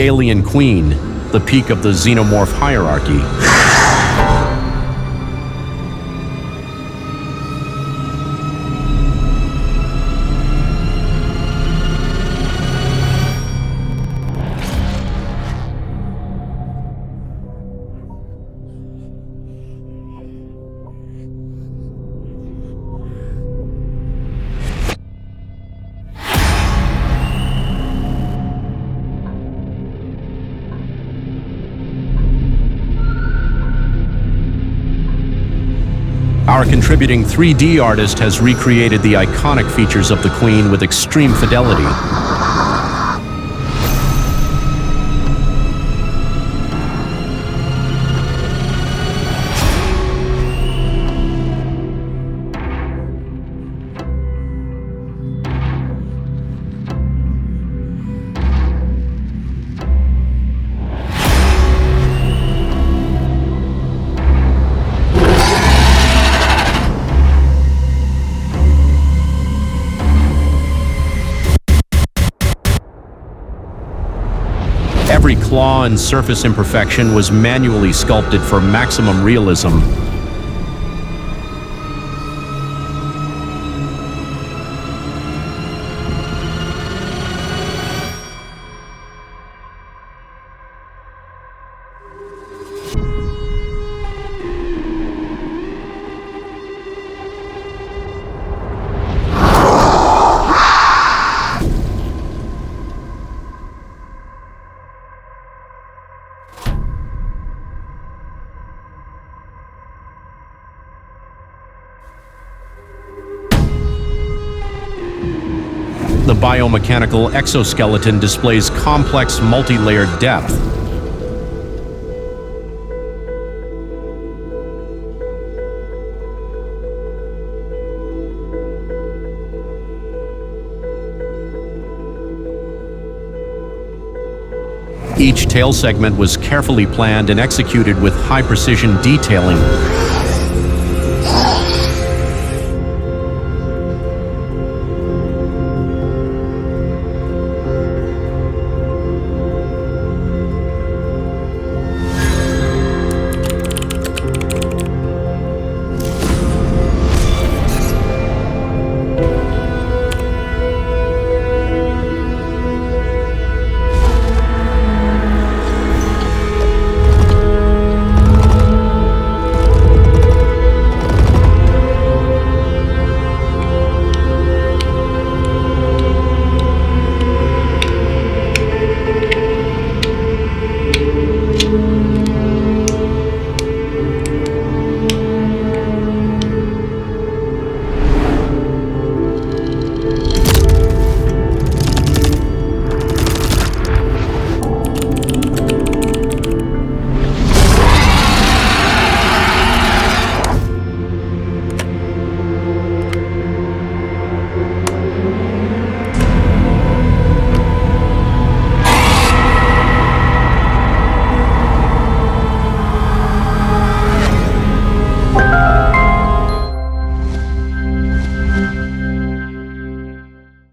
alien queen, the peak of the xenomorph hierarchy. Our contributing 3D artist has recreated the iconic features of the Queen with extreme fidelity. Every claw and surface imperfection was manually sculpted for maximum realism. The biomechanical exoskeleton displays complex multi-layered depth. Each tail segment was carefully planned and executed with high precision detailing.